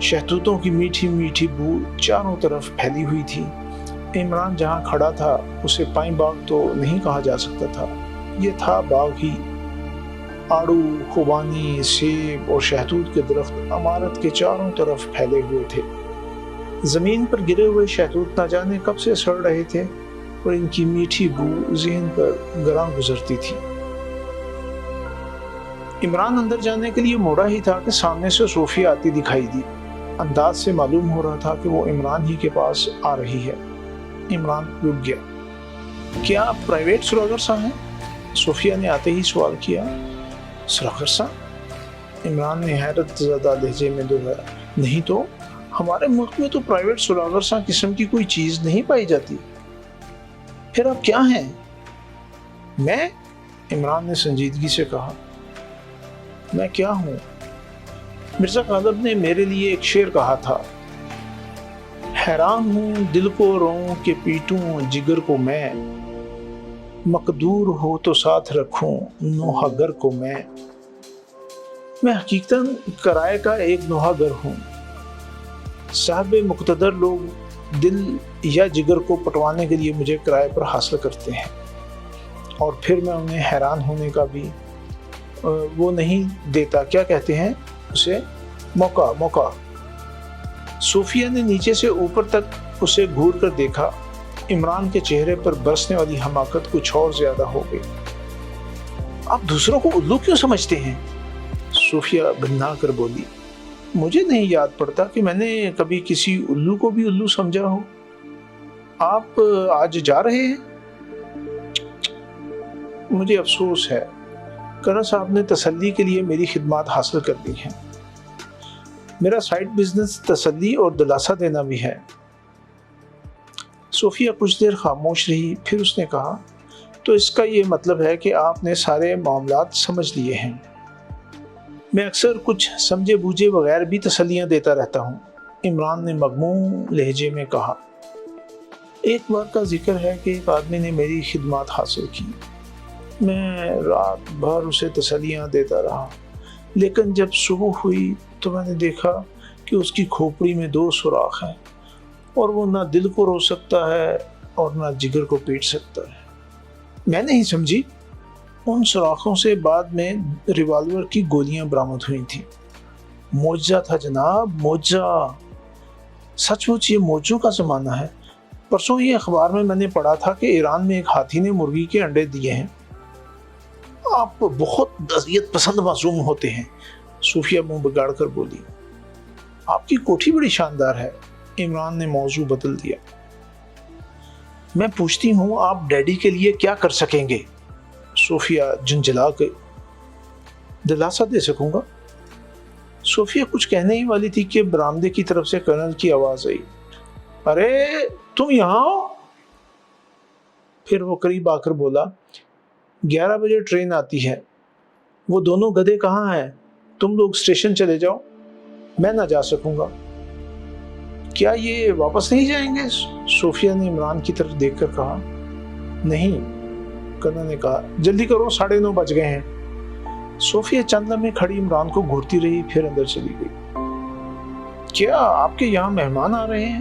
شہتوتوں کی میٹھی میٹھی بو چاروں طرف پھیلی ہوئی تھی۔ عمران جہاں کھڑا تھا اسے پائیں باغ تو نہیں کہا جا سکتا تھا، یہ تھا باغ ہی۔ آڑو، خوبانی، سیب اور شہتوت کے درخت عمارت کے چاروں طرف پھیلے ہوئے تھے۔ زمین پر گرے ہوئے شہتوت نہ جانے کب سے سڑ رہے تھے اور ان کی میٹھی بو ذہن پر گراں گزرتی تھی۔ عمران اندر جانے کے لیے موڑا ہی تھا کہ سامنے سے صوفیہ آتی دکھائی دی۔ انداز سے معلوم ہو رہا تھا کہ وہ عمران ہی کے پاس آ رہی ہے۔ عمران رک گیا۔ کیا آپ پرائیویٹ سراغر صاحب ہیں؟ صوفیہ نے آتے ہی سوال کیا۔ سراغر صاحب؟ عمران نے حیرت زدہ لہجے میں دہرایا۔ نہیں تو، ہمارے ملک میں تو پرائیویٹ سراغر صاحب قسم کی کوئی چیز نہیں پائی جاتی۔ پھر آپ کیا ہیں؟ میں؟ عمران نے سنجیدگی سے کہا۔ میں کیا ہوں؟ مرزا غالب نے میرے لیے ایک شعر کہا تھا، حیران ہوں دل کو روں کہ پیٹوں جگر کو میں، مقدور ہو تو ساتھ رکھوں نوحہ گر کو میں حقیقتاً کرائے کا ایک نوحہ گر ہوں۔ صاحب مقتدر لوگ دل یا جگر کو پٹوانے کے لیے مجھے کرائے پر حاصل کرتے ہیں، اور پھر میں انہیں حیران ہونے کا بھی وہ نہیں دیتا، کیا کہتے ہیں اسے، موقع۔ صوفیہ نے نیچے سے اوپر تک اسے گھور کر دیکھا۔ عمران کے چہرے پر برسنے والی حماقت کچھ اور زیادہ ہو گئی۔ آپ دوسروں کو الو کیوں سمجھتے ہیں؟ صوفیہ بھننا کر بولی۔ مجھے نہیں یاد پڑتا کہ میں نے کبھی کسی الو کو بھی الو سمجھا ہو۔ آپ آج جا رہے ہیں؟ مجھے افسوس ہے، کرن صاحب نے تسلی کے لیے میری خدمات حاصل کر لی ہیں۔ میرا سائیڈ بزنس تسلی اور دلاسا دینا بھی ہے۔ صوفیہ کچھ دیر خاموش رہی، پھر اس نے کہا، تو اس کا یہ مطلب ہے کہ آپ نے سارے معاملات سمجھ لیے ہیں۔ میں اکثر کچھ سمجھے بوجھے بغیر بھی تسلیاں دیتا رہتا ہوں، عمران نے مغموم لہجے میں کہا۔ ایک بار کا ذکر ہے کہ ایک آدمی نے میری خدمات حاصل کی، میں رات بھر اسے تسلیاں دیتا رہا، لیکن جب صبح ہوئی تو میں نے دیکھا کہ اس کی کھوپڑی میں 2 سوراخ ہیں، اور وہ نہ دل کو رو سکتا ہے اور نہ جگر کو پیٹ سکتا ہے۔ میں نہیں سمجھی۔ ان سوراخوں سے بعد میں ریوالور کی گولیاں برآمد ہوئی تھیں۔ معجزہ تھا جناب، معجزہ۔ سچ مچ یہ معجزوں کا زمانہ ہے۔ پرسوں یہ اخبار میں نے پڑھا تھا کہ ایران میں ایک ہاتھی نے مرغی کے انڈے دیے ہیں۔ آپ بہت اذیت پسند معصوم ہوتے ہیں، صوفیہ منہ بگاڑ کر بولی۔ آپ کی کوٹھی بڑی شاندار ہے، عمران نے موضوع بدل دیا۔ میں پوچھتی ہوں آپ ڈیڈی کے لیے کیا کر سکیں گے؟ صوفیہ جھنجھلا کے۔ دلاسا دے سکوں گا۔ صوفیہ کچھ کہنے ہی والی تھی کہ برآمدے کی طرف سے کرنل کی آواز آئی، ارے تم یہاں ہو؟ پھر وہ قریب آ کر بولا، 11 بجے ٹرین آتی ہے۔ وہ دونوں گدھے کہاں ہیں؟ تم لوگ اسٹیشن چلے جاؤ، میں نہ جا سکوں گا۔ کیا یہ واپس نہیں جائیں گے؟ صوفیہ نے عمران کی طرف دیکھ کر کہا۔ نہیں، کرنل نے کہا، جلدی کرو، 9:30 بج گئے ہیں۔ صوفیہ چند لمحے کھڑی عمران کو گھورتی رہی، پھر اندر چلی گئی۔ کیا آپ کے یہاں مہمان آ رہے ہیں؟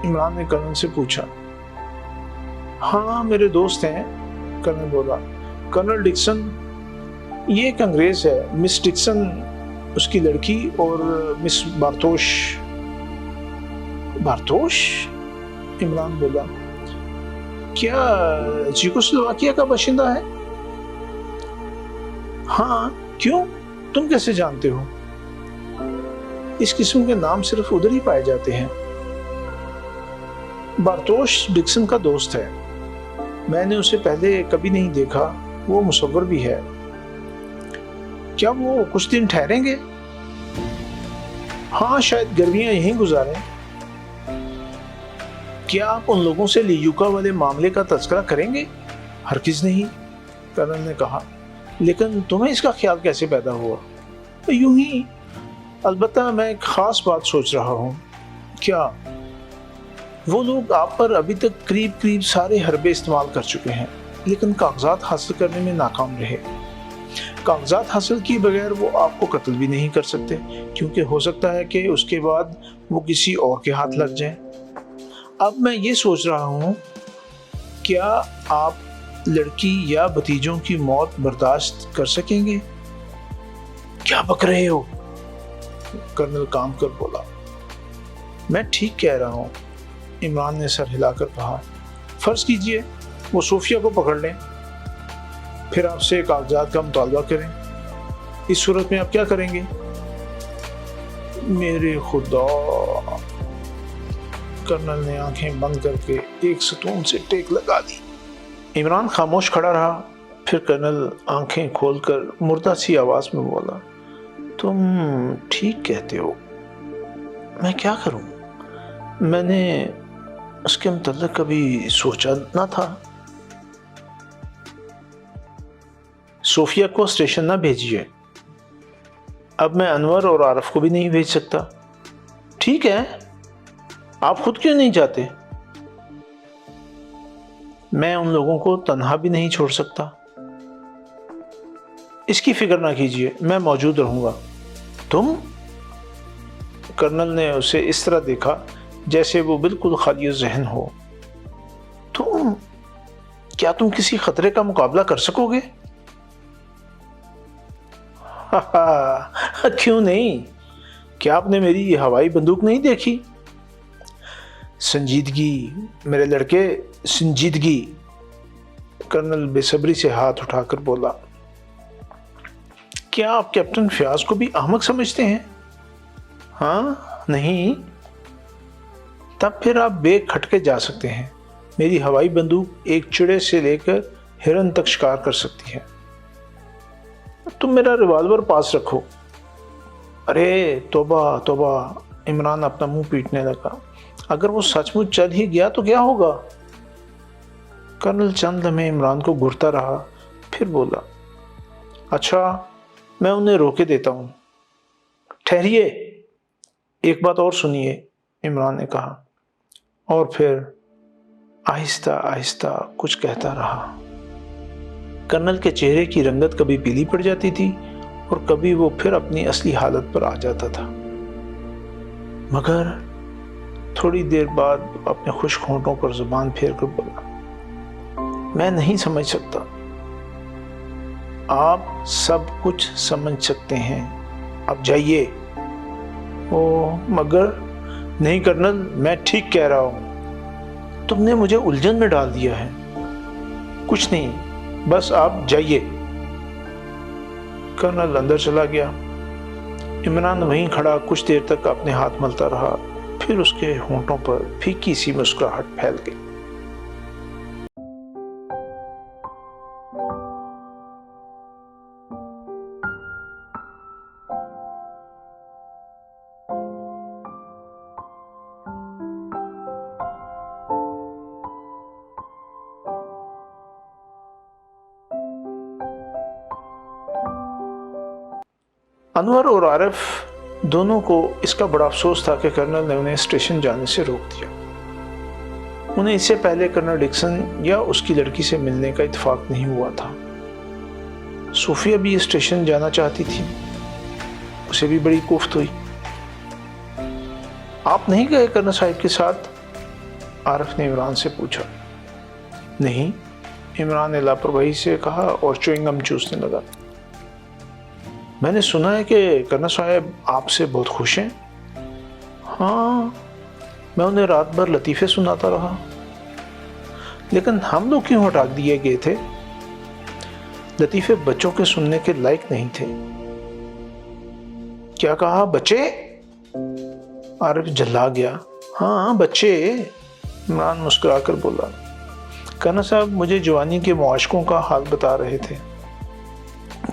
عمران نے کرنل سے پوچھا۔ ہاں میرے دوست ہیں، کرنل بولا، کرنل ڈکسن۔ یہ ایک انگریز ہے، مس ڈکسن اس کی لڑکی، اور مس بارتوش۔ بارتوش؟ عمران بولا، کیا چیکوسلواکیہ کا باشندہ ہے؟ ہاں، کیوں؟ تم کیسے جانتے ہو؟ اس قسم کے نام صرف ادھر ہی پائے جاتے ہیں۔ بارتوش ڈکسن کا دوست ہے، میں نے اسے پہلے کبھی نہیں دیکھا، وہ مصور بھی ہے۔ کیا وہ کچھ دن ٹھہریں گے؟ ہاں، شاید گرمیاں یہیں گزاریں۔ کیا آپ ان لوگوں سے لیوکا والے معاملے کا تذکرہ کریں گے؟ ہرگز نہیں، کرنل نے کہا۔ لیکن تمہیں اس کا خیال کیسے پیدا ہوا؟ یوں ہی، البتہ میں ایک خاص بات سوچ رہا ہوں۔ کیا؟ وہ لوگ آپ پر ابھی تک قریب سارے حربے استعمال کر چکے ہیں، لیکن کاغذات حاصل کرنے میں ناکام رہے۔ کاغذات حاصل کیے بغیر وہ آپ کو قتل بھی نہیں کر سکتے، کیونکہ ہو سکتا ہے کہ اس کے بعد وہ کسی اور کے ہاتھ لگ جائیں۔ اب میں یہ سوچ رہا ہوں، کیا آپ لڑکی یا بھتیجوں کی موت برداشت کر سکیں گے؟ کیا بک رہے ہو؟ کرنل کام کر بولا۔ میں ٹھیک کہہ رہا ہوں، عمران نے سر ہلا کر کہا۔ فرض کیجئے وہ صوفیہ کو پکڑ لیں، پھر آپ سے کاغذات کا مطالبہ کریں، اس صورت میں آپ کیا کریں گے؟ میرے خدا! کرنل نے آنکھیں بند کر کے ایک ستون سے ٹیک لگا دی۔ عمران خاموش کھڑا رہا، پھر کرنل آنکھیں کھول کر مردہ سی آواز میں بولا، تم ٹھیک کہتے ہو، میں کیا کروں؟ میں نے اس کے متعلق کبھی سوچا نہ تھا۔ صوفیہ کو اسٹیشن نہ بھیجیے، اب میں انور اور عارف کو بھی نہیں بھیج سکتا۔ ٹھیک ہے، آپ خود کیوں نہیں جاتے؟ میں ان لوگوں کو تنہا بھی نہیں چھوڑ سکتا۔ اس کی فکر نہ کیجیے، میں موجود رہوں گا۔ تم؟ کرنل نے اسے اس طرح دیکھا جیسے وہ بالکل خالی ذہن ہو۔ کیا تم کسی خطرے کا مقابلہ کر سکو گے؟ کیوں نہیں؟ کیا آپ نے میری یہ ہوائی بندوق نہیں دیکھی؟ سنجیدگی میرے لڑکے، سنجیدگی! کرنل بے صبری سے ہاتھ اٹھا کر بولا۔ کیا آپ کیپٹن فیاض کو بھی احمق سمجھتے ہیں؟ ہاں؟ نہیں؟ تب پھر آپ بے کھٹکے جا سکتے ہیں۔ میری ہوائی بندوق ایک چڑے سے لے کر ہرن تک شکار کر سکتی ہے۔ تم میرا ریوالور پاس رکھو۔ ارے توبہ توبہ! عمران اپنا منہ پیٹنے لگا۔ اگر وہ سچ مچ چل ہی گیا تو کیا ہوگا؟ کرنل چند لمحے عمران کو گھورتا رہا، پھر بولا، اچھا میں انہیں روکے دیتا ہوں۔ ٹھہریے، ایک بات اور سنیے، عمران نے کہا، اور پھر آہستہ آہستہ کچھ کہتا رہا۔ کرنل کے چہرے کی رنگت کبھی پیلی پڑ جاتی تھی اور کبھی وہ پھر اپنی اصلی حالت پر آ جاتا تھا، مگر تھوڑی دیر بعد اپنے خشک ہونٹوں پر زبان پھیر کر بولا، میں نہیں سمجھ سکتا۔ آپ سب کچھ سمجھ سکتے ہیں، اب جائیے۔ او مگر نہیں کرنل، میں ٹھیک کہہ رہا ہوں، تم نے مجھے الجھن میں ڈال دیا ہے۔ کچھ نہیں، بس آپ جائیے۔ کرنل اندر چلا گیا۔ عمران وہیں کھڑا کچھ دیر تک اپنے ہاتھ ملتا رہا، پھر اس کے ہونٹوں پر پھیکی سی مسکراہٹ پھیل گئی۔ انور اور عارف دونوں کو اس کا بڑا افسوس تھا کہ کرنل نے انہیں اسٹیشن جانے سے روک دیا۔ انہیں اس سے پہلے کرنل ڈکسن یا اس کی لڑکی سے ملنے کا اتفاق نہیں ہوا تھا۔ صوفیہ بھی اسٹیشن جانا چاہتی تھی، اسے بھی بڑی کوفت ہوئی۔ آپ نہیں گئے کرنل صاحب کے ساتھ؟ عارف نے عمران سے پوچھا۔ نہیں، عمران نے لاپرواہی سے کہا اور چوئنگ گم چوسنے لگا۔ میں نے سنا ہے کہ کرنل صاحب آپ سے بہت خوش ہیں۔ ہاں، میں انہیں رات بھر لطیفے سناتا رہا۔ لیکن ہم لوگ کیوں ہٹا دیے گئے تھے؟ لطیفے بچوں کے سننے کے لائق نہیں تھے۔ کیا کہا، بچے؟ عارف جھلا گیا۔ ہاں بچے، عمران مسکرا کر بولا۔ کرنل صاحب مجھے جوانی کے معاشقوں کا حال بتا رہے تھے۔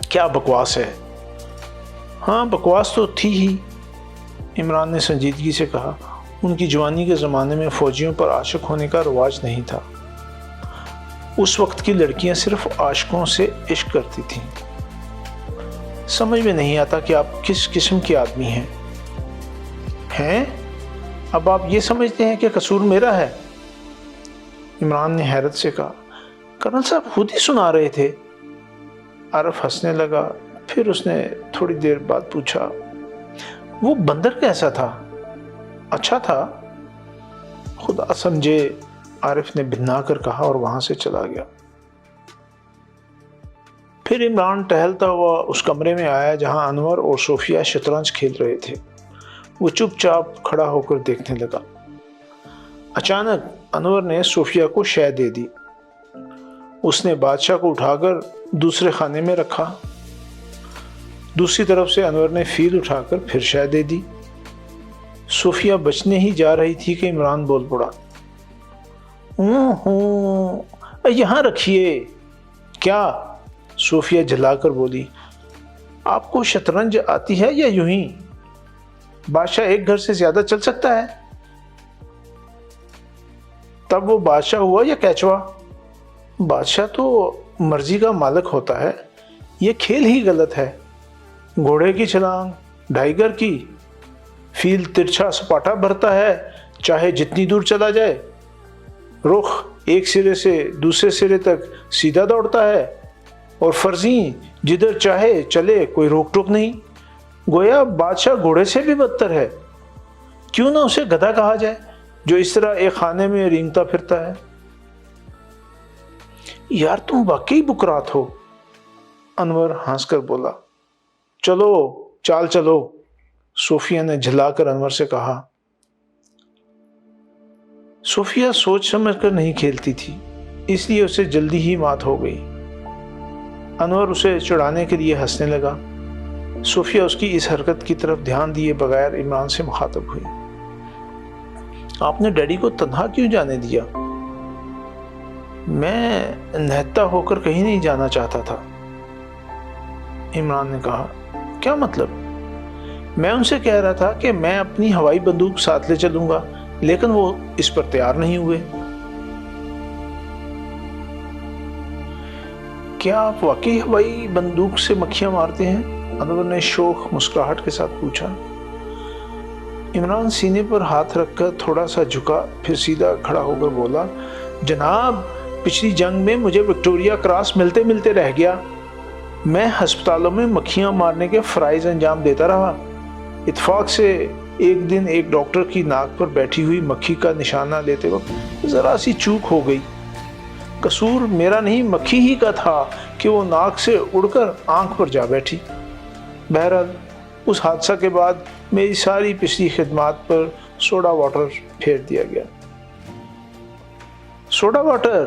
کیا بکواس ہے؟ ہاں بکواس تو تھی ہی، عمران نے سنجیدگی سے کہا۔ ان کی جوانی کے زمانے میں فوجیوں پر عاشق ہونے کا رواج نہیں تھا۔ اس وقت کی لڑکیاں صرف عاشقوں سے عشق کرتی تھیں۔ سمجھ میں نہیں آتا کہ آپ کس قسم کے آدمی ہیں۔ ہیں؟ اب آپ یہ سمجھتے ہیں کہ قصور میرا ہے؟ عمران نے حیرت سے کہا۔ کرنل صاحب خود ہی سنا رہے تھے۔ عارف ہنسنے لگا، پھر اس نے تھوڑی دیر بعد پوچھا، وہ بندر کیسا تھا؟ اچھا تھا؟ خدا سمجھے، عارف نے بھنا کر کہا اور وہاں سے چلا گیا۔ پھر عمران ٹہلتا ہوا اس کمرے میں آیا جہاں انور اور صوفیہ شطرنج کھیل رہے تھے۔ وہ چپ چاپ کھڑا ہو کر دیکھنے لگا۔ اچانک انور نے صوفیہ کو شے دے دی۔ اس نے بادشاہ کو اٹھا کر دوسرے خانے میں رکھا۔ دوسری طرف سے انور نے فیل اٹھا کر پھر شے دے دی۔ صوفیہ بچنے ہی جا رہی تھی کہ عمران بول پڑا، یہاں رکھیے۔ کیا؟ صوفیہ جھلا کر بولی، آپ کو شطرنج آتی ہے یا یوں ہی؟ بادشاہ ایک گھر سے زیادہ چل سکتا ہے؟ تب وہ بادشاہ ہوا یا کیچوا؟ بادشاہ تو مرضی کا مالک ہوتا ہے، یہ کھیل ہی غلط ہے۔ گھوڑے کی چھلانگ 2.5 گز کی، فیل ترچھا سپاٹا بھرتا ہے، چاہے جتنی دور چلا جائے، رخ ایک سرے سے دوسرے سرے تک سیدھا دوڑتا ہے، اور فرزیں جدھر چاہے چلے، کوئی روک ٹوک نہیں۔ گویا بادشاہ گھوڑے سے بھی بدتر ہے۔ کیوں نہ اسے گدھا کہا جائے جو اس طرح ایک خانے میں رینگتا پھرتا ہے؟ یار تم واقعی بکرات ہو، انور ہنس کر بولا۔ چلو چال چلو، صوفیہ نے جھلا کر انور سے کہا۔ صوفیہ سوچ سمجھ کر نہیں کھیلتی تھی، اس لیے اسے جلدی ہی مات ہو گئی۔ انور اسے چڑھانے کے لیے ہنسنے لگا۔ صوفیہ اس کی اس حرکت کی طرف دھیان دیے بغیر عمران سے مخاطب ہوئی۔ آپ نے ڈیڈی کو تنہا کیوں جانے دیا؟ میں نہتا ہو کر کہیں نہیں جانا چاہتا تھا، عمران نے کہا۔ کیا مطلب؟ میں ان سے کہہ رہا تھا کہ میں اپنی ہوائی بندوق ساتھ لے چلوں گا، لیکن وہ اس پر تیار نہیں ہوئے۔ کیا آپ واقعی ہوائی بندوق سے مکھیاں مارتے ہیں؟ انور نے شوخ مسکراہٹ کے ساتھ پوچھا۔ عمران سینے پر ہاتھ رکھ کر تھوڑا سا جھکا، پھر سیدھا کھڑا ہو کر بولا، جناب پچھلی جنگ میں مجھے وکٹوریا کراس ملتے ملتے رہ گیا۔ میں ہسپتالوں میں مکھیاں مارنے کے فرائض انجام دیتا رہا۔ اتفاق سے ایک دن ایک ڈاکٹر کی ناک پر بیٹھی ہوئی مکھی کا نشانہ لیتے وقت ذرا سی چوک ہو گئی۔ قصور میرا نہیں، مکھی ہی کا تھا کہ وہ ناک سے اڑ کر آنکھ پر جا بیٹھی۔ بہرحال اس حادثہ کے بعد میری ساری پچھلی خدمات پر سوڈا واٹر پھیر دیا گیا۔ Soda water?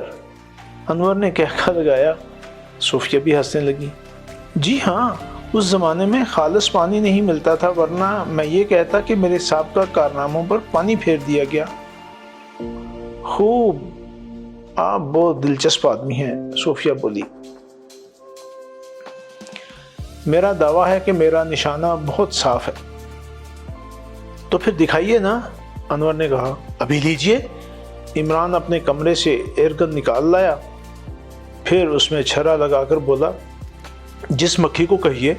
انور نے کہکا لگایا۔ صوفیہ بھی ہنسنے لگی۔ جی ہاں، اس زمانے میں خالص پانی نہیں ملتا تھا، ورنہ میں یہ کہتا کہ میرے سابقہ کارناموں پر پانی پھیر دیا گیا۔ خوب، آپ بہت دلچسپ آدمی ہیں، صوفیہ بولی۔ میرا دعویٰ ہے کہ میرا نشانہ بہت صاف ہے۔ تو پھر دکھائیے نا، انور نے کہا۔ ابھی لیجئے۔ عمران اپنے کمرے سے ایئر گن نکال لایا، پھر اس میں چھرا لگا کر بولا، جس مکھی کو کہیے۔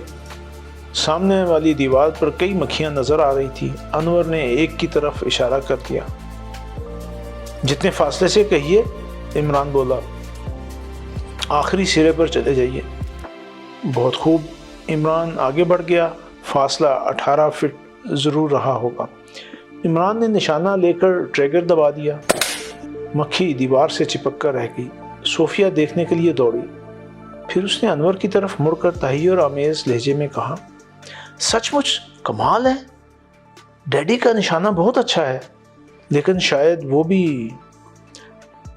سامنے والی دیوار پر کئی مکھیاں نظر آ رہی تھی۔ انور نے ایک کی طرف اشارہ کر دیا۔ جتنے فاصلے سے کہیے، عمران بولا۔ آخری سرے پر چلے جائیے۔ بہت خوب۔ عمران آگے بڑھ گیا۔ فاصلہ 18 فٹ ضرور رہا ہوگا۔ عمران نے نشانہ لے کر ٹریگر دبا دیا۔ مکھی دیوار سے چپک کر رہ گئی۔ صوفیہ دیکھنے کے لیے دوڑی، پھر اس نے انور کی طرف مڑ کر تحیر آمیز لہجے میں کہا، سچ مچ کمال ہے، ڈیڈی کا نشانہ بہت اچھا ہے، لیکن شاید وہ بھی…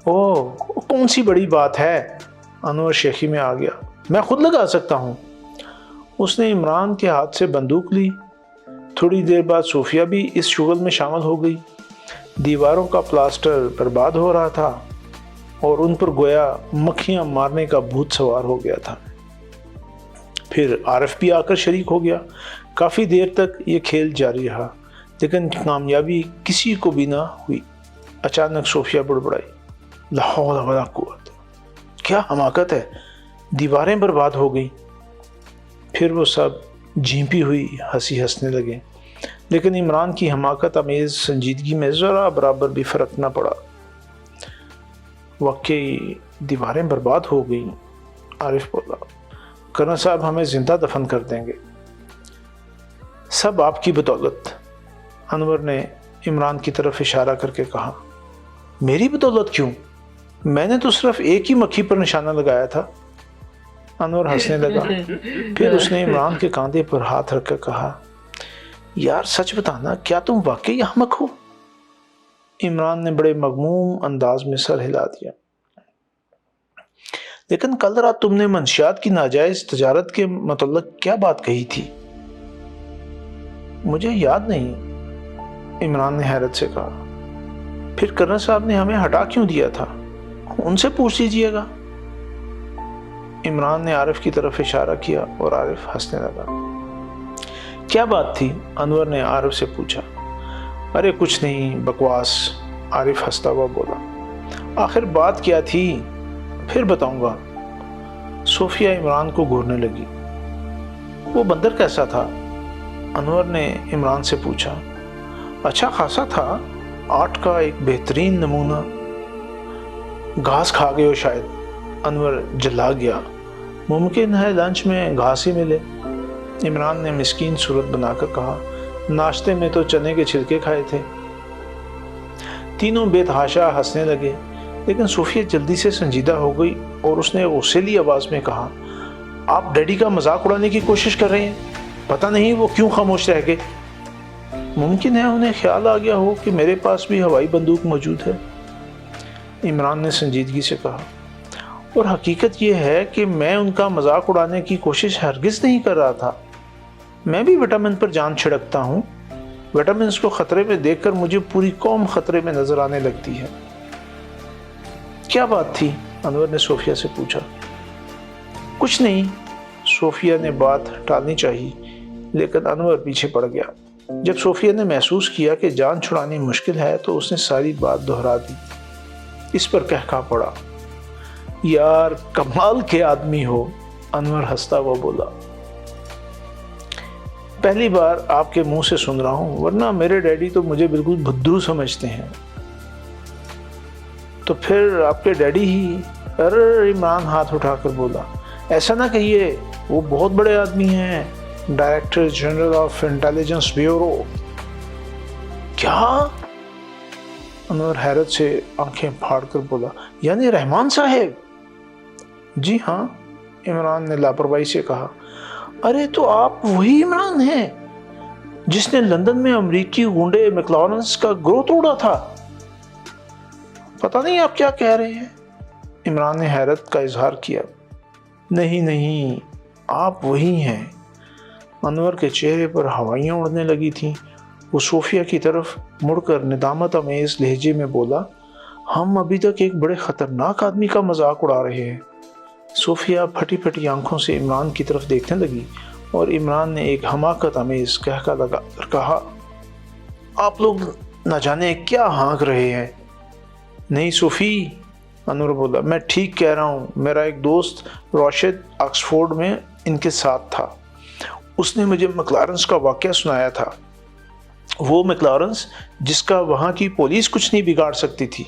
کون سی بڑی بات ہے؟ انور شیخی میں آ گیا، میں خود لگا سکتا ہوں۔ اس نے عمران کے ہاتھ سے بندوق لی۔ تھوڑی دیر بعد صوفیہ بھی اس شغل میں شامل ہو گئی۔ دیواروں کا پلاسٹر برباد ہو رہا تھا اور ان پر گویا مکھیاں مارنے کا بھوت سوار ہو گیا تھا۔ پھر عارف بھی آ کر شریک ہو گیا۔ کافی دیر تک یہ کھیل جاری رہا، لیکن کامیابی کسی کو بھی نہ ہوئی۔ اچانک صوفیہ بڑبڑائی، لا حول ولا قوت، کیا حماقت ہے، دیواریں برباد ہو گئیں۔ پھر وہ سب جھیمپی ہوئی ہنسی ہنسنے لگے، لیکن عمران کی حماقت امیز سنجیدگی میں ذرا برابر بھی فرق نہ پڑا۔ واقعی دیواریں برباد ہو گئیں، عارف بولا۔ کرنل صاحب ہمیں زندہ دفن کر دیں گے۔ سب آپ کی بدولت، انور نے عمران کی طرف اشارہ کر کے کہا۔ میری بدولت کیوں؟ میں نے تو صرف ایک ہی مکھی پر نشانہ لگایا تھا۔ انور ہنسنے لگا، پھر اس نے عمران کے کاندھے پر ہاتھ رکھ کر کہا، یار سچ بتانا، کیا تم واقعی احمق ہو؟ عمران نے بڑے مغموم انداز میں سر ہلا دیا۔ لیکن کل رات تم نے منشیات کی ناجائز تجارت کے متعلق کیا بات کہی تھی؟ مجھے یاد نہیں، عمران نے حیرت سے کہا۔ پھر کرنل صاحب نے ہمیں ہٹا کیوں دیا تھا؟ ان سے پوچھ لیجئے گا۔ عمران نے عارف کی طرف اشارہ کیا اور عارف ہنسنے لگا۔ کیا بات تھی؟ انور نے عارف سے پوچھا۔ ارے کچھ نہیں، بکواس، عارف ہنستا ہوا بولا۔ آخر بات کیا تھی؟ پھر بتاؤں گا۔ صوفیہ عمران کو گھورنے لگی۔ وہ بندر کیسا تھا؟ انور نے عمران سے پوچھا۔ اچھا خاصا تھا، آرٹ کا ایک بہترین نمونہ۔ گھاس کھا گئے ہو شاید، انور جلا گیا۔ ممکن ہے لنچ میں گھاس ہی ملے، عمران نے مسکین صورت بنا کر کہا۔ ناشتے میں تو چنے کے چھلکے کھائے تھے۔ تینوں بے تحاشا ہنسنے لگے، لیکن صوفیہ جلدی سے سنجیدہ ہو گئی اور اس نے غصیلی آواز میں کہا، آپ ڈیڈی کا مذاق اڑانے کی کوشش کر رہے ہیں؟ پتہ نہیں وہ کیوں خاموش رہ گئے۔ ممکن ہے انہیں خیال آ گیا ہو کہ میرے پاس بھی ہوائی بندوق موجود ہے، عمران نے سنجیدگی سے کہا۔ اور حقیقت یہ ہے کہ میں ان کا مذاق اڑانے کی کوشش ہرگز نہیں کر رہا تھا۔ میں بھی وٹامن پر جان چھڑکتا ہوں۔ وٹامنس کو خطرے میں دیکھ کر مجھے پوری قوم خطرے میں نظر آنے لگتی ہے۔ کیا بات تھی؟ انور نے صوفیہ سے پوچھا۔ کچھ نہیں، صوفیہ نے بات ٹالنی چاہی، لیکن انور پیچھے پڑ گیا۔ جب صوفیہ نے محسوس کیا کہ جان چھڑانی مشکل ہے تو اس نے ساری بات دہرا دی۔ اس پر کہکا پڑا۔ یار کمال کے آدمی ہو، انور ہنستا ہوا بولا۔ پہلی بار آپ کے منہ سے سن رہا ہوں، ورنہ میرے ڈیڈی تو مجھے بالکل بھدرو سمجھتے ہیں۔ تو پھر آپ کے ڈیڈی ہی؟ ارے عمران ہاتھ اٹھا کر بولا، ایسا نہ کہیے، وہ بہت بڑے آدمی ہیں، director general of intelligence bureau. کیا؟ انور حیرت سے آنکھیں پھاڑ کر بولا، یعنی رحمان صاحب؟ جی ہاں، عمران نے لاپرواہی سے کہا۔ ارے تو آپ وہی عمران ہیں جس نے لندن میں امریکی گنڈے میکلارنس کا گروہ توڑا تھا؟ پتہ نہیں آپ کیا کہہ رہے ہیں، عمران نے حیرت کا اظہار کیا۔ نہیں، آپ وہی ہیں۔ انور کے چہرے پر ہوائیاں اڑنے لگی تھیں۔ وہ صوفیہ کی طرف مڑ کر ندامت آمیز لہجے میں بولا، ہم ابھی تک ایک بڑے خطرناک آدمی کا مذاق اڑا رہے ہیں۔ صوفیہ پھٹی پھٹی آنکھوں سے عمران کی طرف دیکھنے لگی اور عمران نے ایک حماقت آمیز کہکا لگا کر کہا، آپ لوگ نہ جانے کیا ہانک رہے ہیں۔ نہیں صوفی، انور بولا، میں ٹھیک کہہ رہا ہوں۔ میرا ایک دوست راشد آکسفورڈ میں ان کے ساتھ تھا، اس نے مجھے میکلارنس کا واقعہ سنایا تھا، وہ میکلارنس جس کا وہاں کی پولیس کچھ نہیں بگاڑ سکتی تھی۔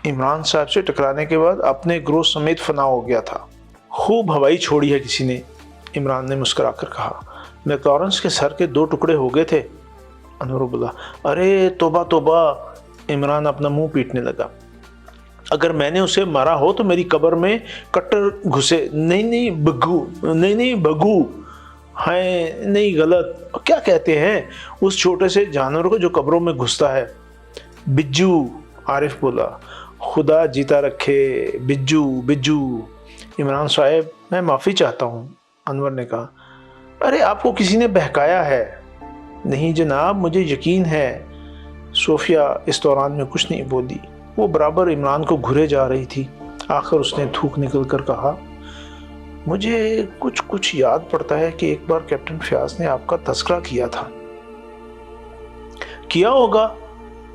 عمران صاحب سے ٹکرانے کے بعد اپنے گروہ سمیت فنا ہو گیا تھا۔ خوب ہوائی چھوڑی ہے کسی نے، عمران نے مسکرا کر کہا۔ میکلارنس کے سر کے 2 ٹکڑے ہو گئے تھے، انور بولا۔ ارے توبہ توبہ، عمران اپنا منہ پیٹنے لگا۔ اگر میں نے اسے مارا ہو تو میری قبر میں کٹر گھسے۔ نہیں بگو، ہائے نہیں، غلط، کیا کہتے ہیں اس چھوٹے سے جانور کو جو قبروں میں گھستا ہے؟ بجو، عارف بولا۔ خدا جیتا رکھے، بجو۔ عمران صاحب میں معافی چاہتا ہوں، انور نے کہا۔ ارے آپ کو کسی نے بہکایا ہے؟ نہیں جناب، مجھے یقین ہے۔ صوفیہ اس دوران میں کچھ نہیں بولی، وہ برابر عمران کو گھرے جا رہی تھی۔ آخر اس نے تھوک نکل کر کہا، مجھے کچھ یاد پڑتا ہے کہ ایک بار کیپٹن فیاض نے آپ کا تذکرہ کیا تھا۔ کیا ہوگا،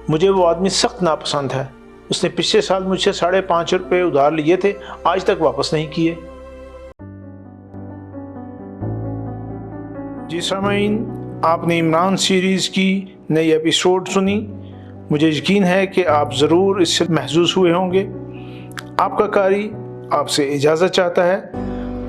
مجھے وہ آدمی سخت ناپسند ہے۔ اس نے پچھلے سال مجھ سے 5.5 روپے ادھار لیے تھے، آج تک واپس نہیں کیے۔ جی سامعین، آپ نے عمران سیریز کی نئی ایپیسوڈ سنی۔ مجھے یقین ہے کہ آپ ضرور اس سے محظوظ ہوئے ہوں گے۔ آپ کا قاری آپ سے اجازت چاہتا ہے۔